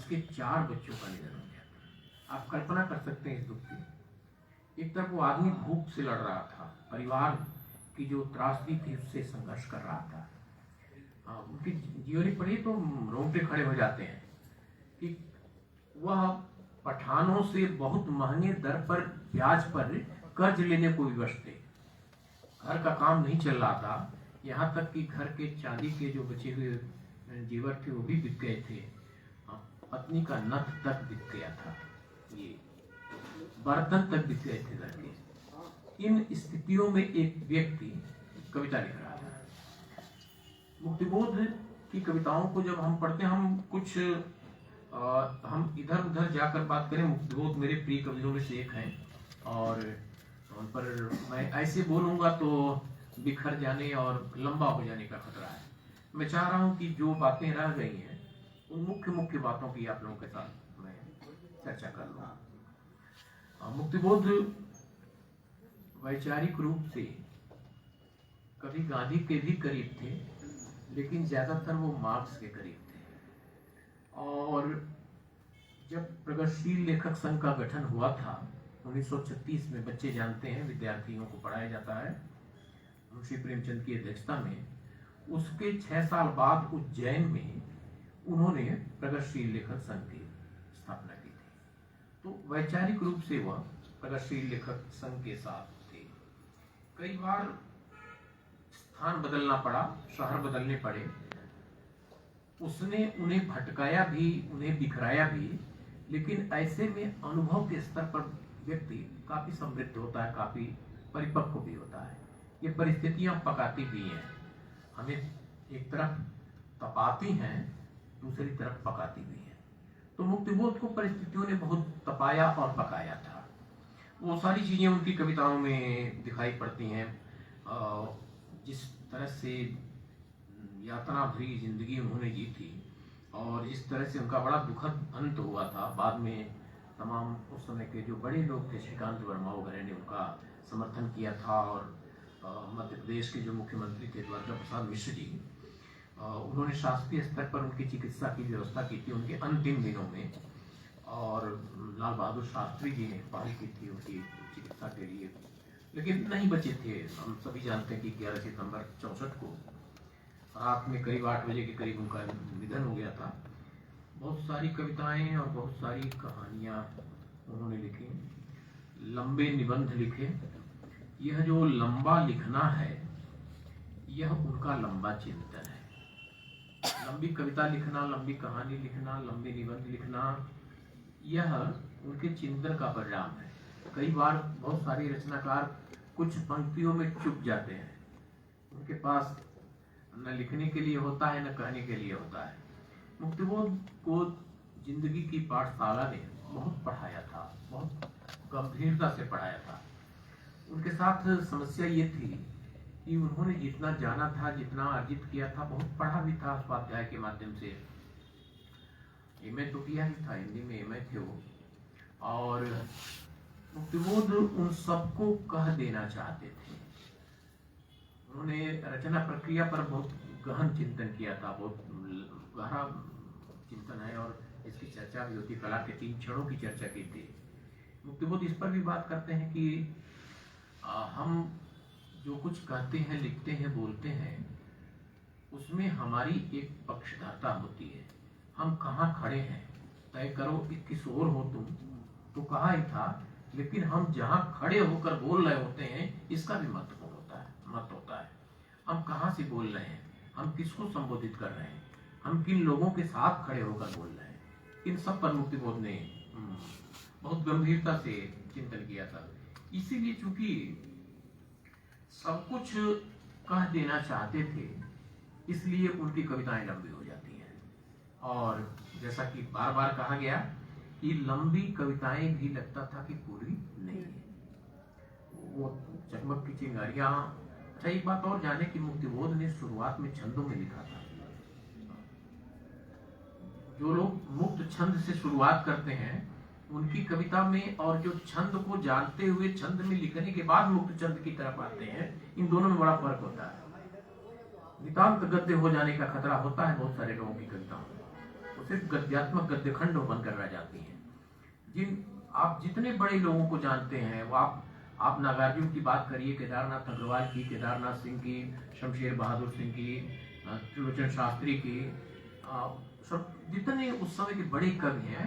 उसके 4 बच्चों का निधन हो गया। आप कल्पना कर सकते हैं इस दुख की। एक तरफ वो आदमी भूख से लड़ रहा था, परिवार की जो त्रासदी थी उससे संघर्ष कर रहा था। उनकी जीवनी पढ़ी तो रोंगटे खड़े हो जाते हैं कि वह पठानों से बहुत महंगे दर पर ब्याज पर कर्ज लेने को विवश थे। घर का काम नहीं चल रहा था, यहाँ तक कि घर के चांदी के जो बचे हुए जेवर थे वो भी बिक गए थे। पत्नी का नथ तक बिक गया था, ये बर्तन तक बिक गए थे घर के। इन स्थितियों में एक व्यक्ति कविता लिख रहा था। मुक्तिबोध की कविताओं को जब हम पढ़ते हैं, हम कुछ हम इधर उधर जाकर बात करें, मुक्तिबोध मेरे प्रिय कवियों में से एक हैं और उन पर मैं ऐसे बोलूंगा तो बिखर जाने और लंबा हो जाने का खतरा है। मैं चाह रहा हूं कि जो बातें रह गई हैं उन मुख्य मुख्य बातों की आप लोगों के साथ मैं चर्चा कर लूँ। मुक्तिबोध वैचारिक रूप से कभी गांधी के भी करीब थे, लेकिन ज्यादातर वो मार्क्स के करीब थे। और जब प्रगतिशील लेखक संघ का गठन हुआ था 1936 में, बच्चे जानते हैं, विद्यार्थियों को पढ़ाया जाता है मुंशी प्रेमचंद की अध्यक्षता में, उसके 6 साल बाद उज्जैन में उन्होंने प्रगतिशील लेखक संघ की स्थापना की थी। तो वैचारिक रूप से वह प्रगतिशील लेखक संघ के साथ थे। कई बार स्थान बदलना पड़ा, शहर बदलने पड़े, उसने उन्हें भटकाया भी, उन्हें बिखराया भी, लेकिन ऐसे में अनुभव के स्तर पर व्यक्ति काफी समृद्ध होता है, काफी परिपक्व भी होता है। ये परिस्थितियां पकाती भी हैं, हमें एक तरफ तपाती हैं, दूसरी तरफ पकाती भी हैं। तो मुक्तिबोध को परिस्थितियों ने बहुत तपाया और पकाया था। वो सारी चीजें उनकी कविताओं में दिखाई पड़ती हैं। जिस तरह से यातना भरी जिंदगी उन्होंने जी थी और जिस तरह से उनका बड़ा दुखद अंत हुआ था, बाद में तमाम उस समय के जो बड़े लोग थे, श्रीकांत वर्मा वगैरह ने उनका समर्थन किया था। और मध्य प्रदेश के जो मुख्यमंत्री थे द्वारका प्रसाद मिश्र जी, उन्होंने शासकीय स्तर पर उनकी चिकित्सा की व्यवस्था की थी उनके अंतिम दिनों में। और लाल बहादुर शास्त्री जी ने पहल की थी उनकी चिकित्सा के लिए, लेकिन नहीं बचे थे। हम सभी जानते हैं कि 11 सितंबर 64 को रात में करीब 8 बजे के करीब उनका निधन हो गया था। बहुत सारी कविताएं और बहुत सारी कहानियां उन्होंने लिखी, लंबे निबंध लिखे। यह जो लंबा लिखना है, यह उनका लंबा चिंतन है। लंबी कविता लिखना, लंबी कहानी लिखना, लंबे निबंध लिखना, यह उनके चिंतन का परिणाम है। कई बार बहुत सारे रचनाकार कुछ पंक्तियों में चुप जाते हैं, उनके पास न लिखने के लिए होता है न कहने के लिए होता है। मुक्तिबोध को जिंदगी की पाठशाला ने बहुत पढ़ाया था, बहुत गंभीरता से पढ़ाया था। उनके साथ समस्या ये थी कि उन्होंने जितना जाना था, जितना अर्जित किया था, बहुत पढ़ा भी था स्वाध्याय के माध्यम से। एमए तो किया ही था, हिंदी में एमए थे वो। और मुक्तिबोध उन सबको कह देना चाहते थे। उन्होंने रचना प्रक्रिया पर बहुत गहन चिंतन किया था, बहुत गहरा चिंतन है और इसकी चर्चा भी होती। कला के 3 क्षणों की चर्चा की थी। मुक्तिबोध इस पर भी बात करते हैं कि हम जो कुछ कहते हैं, लिखते हैं, बोलते हैं, उसमें हमारी एक पक्षधरता होती है। हम कहाँ खड़े हैं तय करो, कि किस ओर हो तुम तो कहा ही था, लेकिन हम जहाँ खड़े होकर बोल रहे होते हैं इसका भी महत्वपूर्ण होता है। हम कहाँ से बोल रहे हैं, हम किसको संबोधित कर रहे हैं, हम किन लोगों के साथ खड़े होकर बोल रहे हैं, इन सब पर मुक्तिबोध ने बहुत गंभीरता से चिंतन किया था। इसीलिए चूंकि सब कुछ कह देना चाहते थे, इसलिए उनकी कविताएं लंबी हो जाती हैं। और जैसा कि बार बार कहा गया कि लंबी कविताएं भी लगता था कि पूरी नहीं है। वो चकमक की चिंगारियां। अच्छा, एक बात और जाने कि मुक्तिबोध ने शुरुआत में छंदों में लिखा था। जो लोग मुक्त छंद से शुरुआत करते हैं उनकी कविता में, और जो छंद को जानते हुए छंद में लिखने के बाद मुक्त छंद की तरफ आते हैं, इन दोनों में बड़ा फर्क होता है। नितांत गद्य हो जाने का खतरा होता है बहुत सारे लोगों की कविताओं में। वो सिर्फ गद्यात्मक गद्यखंड बनकर रह जाती हैं। आप जितने बड़े लोगों को जानते हैं, वो आप नागार्जुन की बात करिए, केदारनाथ अग्रवाल की, केदारनाथ सिंह की, शमशेर बहादुर सिंह की, त्रिलोचन शास्त्री की, सब जितने उस समय के बड़े कवि हैं,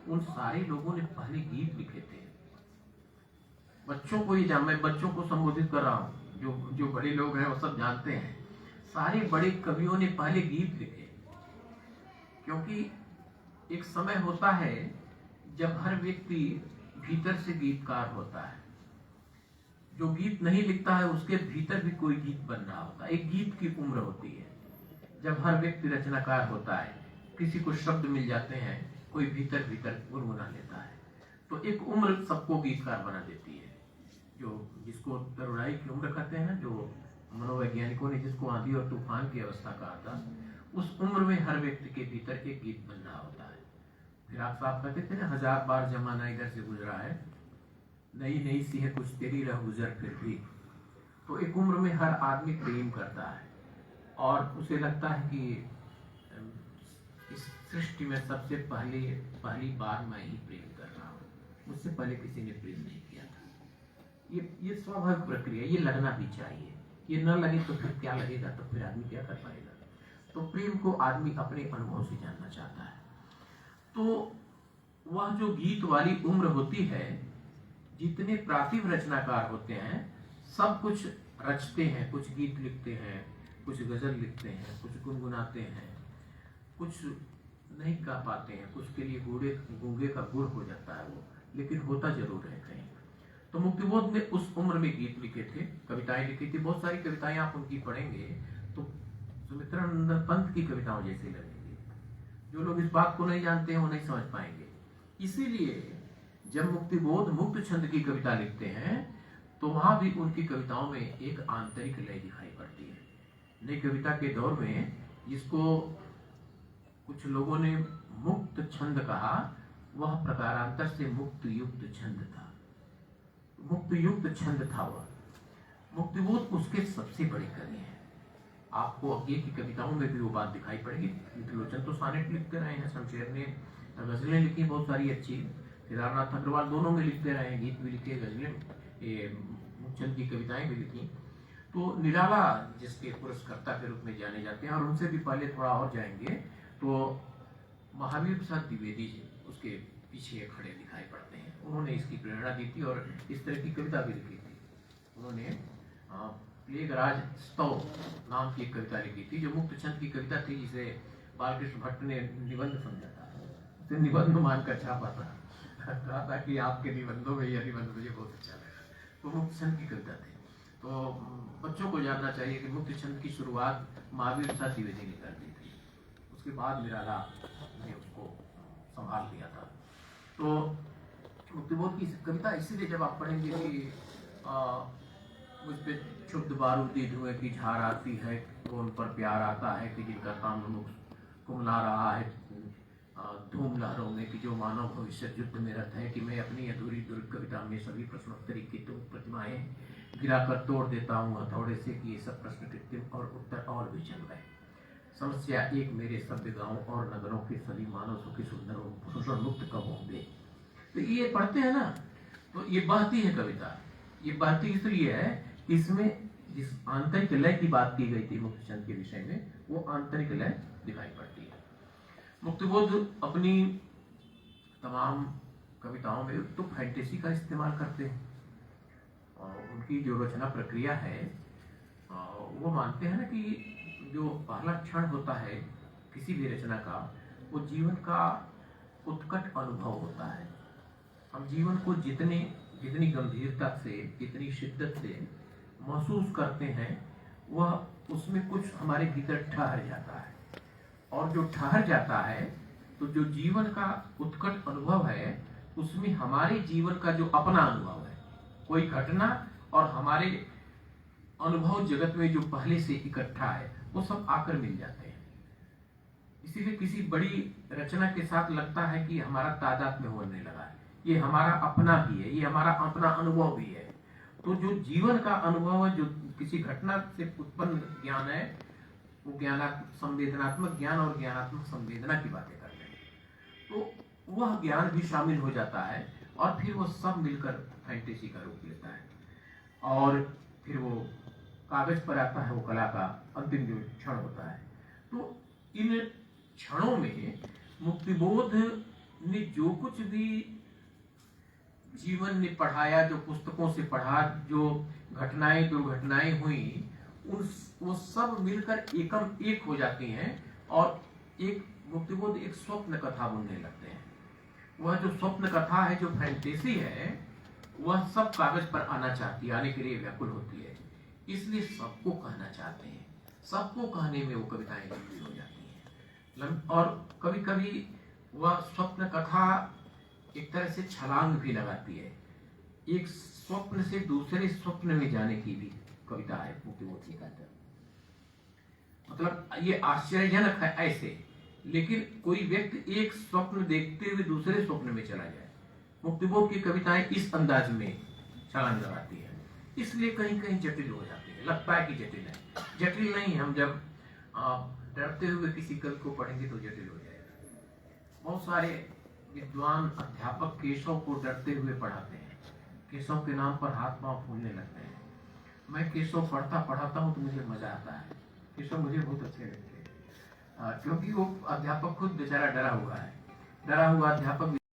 उन सारे लोगों ने पहले गीत लिखे थे। बच्चों को ही मैं बच्चों को संबोधित कर रहा हूँ, जो बड़े लोग हैं वो सब जानते हैं, सारे बड़े कवियों ने पहले गीत लिखे। क्योंकि एक समय होता है जब हर व्यक्ति भीतर से गीतकार होता है। जो गीत नहीं लिखता है उसके भीतर भी कोई गीत बन रहा होता है। एक गीत की उम्र होती है जब हर व्यक्ति रचनाकार होता है, किसी को शब्द मिल जाते हैं, कोई भीतर गुनगुना लेता है, तो एक उम्र सबको गीतकार बना देती है। जो जिसको तरुणाई की उम्र कहते हैं ना, जो मनोवैज्ञानिकों ने जिसको आंधी और तूफान की अवस्था कहा था, उस उम्र में हर व्यक्ति के भीतर एक गीत बन रहा होता है। फिर आप साहब कहते थे ना, 1000 बार जमाना इधर से गुजरा है, नई नई सी है कुछ तेरी रह गुजर फिर भी। तो एक उम्र में हर आदमी प्रेम करता है और उसे लगता है कि इस सृष्टि में सबसे पहली बार मैं ही प्रेम कर रहा हूँ, मुझसे पहले किसी ने प्रेम नहीं किया था। ये स्वाभाविक प्रक्रिया, ये लगना भी चाहिए। ये न लगे तो फिर क्या लगेगा, तो फिर आदमी क्या कर पाएगा। तो प्रेम को आदमी अपने अनुभव से जानना चाहता है। तो वह जो गीत वाली उम्र होती है, जितने प्रातिभ रचनाकार होते हैं सब कुछ रचते हैं, कुछ गीत लिखते हैं, कुछ गजल लिखते हैं, कुछ गुनगुनाते हैं, कुछ नहीं गा पाते हैं, कुछ के लिए गूंगे का गुड़ हो जाता है वो, लेकिन होता जरूर है कहीं। तो मुक्तिबोध ने उस उम्र में गीत लिखे थे, कविताएं लिखी थी। बहुत सारी कविताएं आप उनकी पढ़ेंगे तो सुमित्रानंद पंत की कविताओं जैसी लगेंगी। जो लोग इस बात को नहीं जानते हैं वो नहीं समझ पाएंगे। इसीलिए जब मुक्तिबोध मुक्त छंद की कविता लिखते हैं तो वहां भी उनकी कविताओं में एक आंतरिक लय दिखाई पड़ती है। नई कविता के दौर में जिसको कुछ लोगों ने मुक्त छंद कहा, वह प्रकारांतर से मुक्त युक्त छंद था, मुक्त युक्त छंद था वह। मुक्तिबोध उसके सबसे बड़े कवि हैं। आपको आगे की कविताओं में भी वो बात दिखाई पड़ेगी। त्रिलोचन तो सोनेट लिखते रहे हैं, शमशेर ने गजलें लिखी बहुत सारी अच्छी, केदारनाथ अग्रवाल दोनों में लिखते रहे हैं, गीत भी लिखे, गजलें, मुक्तचंद की कविताएं भी लिखी। तो निराला जिसके पुरस्कर्ता के रूप में जाने जाते हैं, और उनसे भी पहले थोड़ा और जाएंगे तो महावीर प्रसाद द्विवेदी जी उसके पीछे खड़े दिखाई पड़ते हैं। उन्होंने इसकी प्रेरणा दी थी और इस तरह की कविता भी लिखी थी। उन्होंने प्लेगराज स्तव नाम की एक कविता लिखी थी, जो मुक्त छंद की कविता थी, जिसे बालकृष्ण भट्ट ने निबंध समझा था, उसे निबंध मानकर छापा था। कहा था कि आपके निबंधों में यह निबंध मुझे बहुत अच्छा लगा। वो मुक्त छंद की कविता थी। तो बच्चों को जानना चाहिए कि मुक्त छंद की शुरुआत महावीर प्रसाद द्विवेदी ने कर दी थी, उसके बाद निराला ने उसको संभाल लिया था। तो मुक्तिबोध की कविता इसीलिए जब आप पढ़ेंगे कि मुझ पे क्षुब्ध बारूदी धुएं की झार आती है, तो उन पर प्यार आता है कि जिनका ताम्रमुख कुमला रहा है धूम लहरों में, कि जो मानव भविष्य युद्ध में रत है, कि मैं अपनी अधूरी दुर्ग कविता में सभी प्रश्नोत्तरी की तुम प्रतिमाएं गिराकर तोड़ देता हूँ हथौड़े से, कि ये सब प्रश्न कृत्रिम और उत्तर और भी चल गए। समस्या एक, मेरे सभ्य गांवों और नगरों के सभी मानव सुखी सुंदर मुक्त कब होंगे। तो ये पढ़ते हैं ना, तो ये बहती है कविता। ये बहती इसलिए है कि इसमें जिस आंतरिक लय की बात की गई थी मुक्तचंद के विषय में, वो आंतरिक लय दिखाई पड़ती है। मुक्तिबोध अपनी तमाम कविताओं में तो फैंटेसी का इस्तेमाल करते हैं, और उनकी जो रचना प्रक्रिया है वो मानते हैं ना कि जो पहला क्षण होता है किसी भी रचना का, वो जीवन का उत्कट अनुभव होता है। हम जीवन को जितनी गंभीरता से, जितनी शिद्दत से महसूस करते हैं, वह उसमें कुछ हमारे भीतर ठहर जाता है। और जो ठहर जाता है, तो जो जीवन का उत्कट अनुभव है, उसमें हमारे जीवन का जो अपना अनुभव है, कोई घटना और हमारे अनुभव जगत में जो पहले से इकट्ठा है, वो सब आकर मिल जाते हैं। इसीलिए किसी बड़ी रचना के साथ लगता है कि हमारा तादात्म्य होने लगा है, ये हमारा अपना भी है, ये हमारा अपना अनुभव भी है। तो जो जीवन का अनुभव है, जो किसी घटना से उत्पन्न ज्ञान है, वो संवेदनात्मक ज्ञान और ज्ञानात्मक संवेदना की बातें करते हैं। वह ज्ञान भी शामिल हो जाता है और फिर वो सब मिलकर फैंटेसी का रूप लेता है और फिर वो कागज पर आता है, वो कला का अंतिम जो क्षण होता है। तो इन क्षणों में मुक्तिबोध ने जो कुछ भी जीवन ने पढ़ाया, जो पुस्तकों से पढ़ा, जो घटनाएं दुर्घटनाएं हुई, वो सब मिलकर एकम एक हो जाती हैं और एक मुक्तिबोध एक स्वप्न कथा बुनने लगते हैं। वह जो स्वप्न कथा है, जो फैंटेसी है, वह सब कागज पर आना चाहती है, आने के लिए व्याकुल होती है, इसलिए सबको कहना चाहते हैं। सबको कहने में वो कविताएं लिखी हो जाती हैं और कभी कभी वह स्वप्न कथा एक तरह से छलांग भी लगाती है, एक स्वप्न से दूसरे स्वप्न में जाने की भी कविता है मुक्तिबोध की कविता। मतलब ये आश्चर्यजनक है ऐसे, लेकिन कोई व्यक्ति एक स्वप्न देखते हुए दूसरे स्वप्न में चला जाए, मुक्तिबोध की कविताएं इस अंदाज में छलांग लगाती है, इसलिए कहीं कहीं जटिल हो जाती है। लगता है कि जटिल है, जटिल नहीं। हम जब डरते हुए किसी कवि को पढ़ेंगे तो जटिल हो जाएगा। बहुत सारे विद्वान अध्यापक केशव को डरते हुए पढ़ाते हैं, केशव के नाम पर हाथ पांव फूलने लगते हैं। मैं केशव पढ़ाता हूँ तो मुझे मजा आता है, केशव मुझे बहुत अच्छे लगते हैं, क्योंकि वो अध्यापक खुद बेचारा डरा हुआ है। डरा हुआ अध्यापक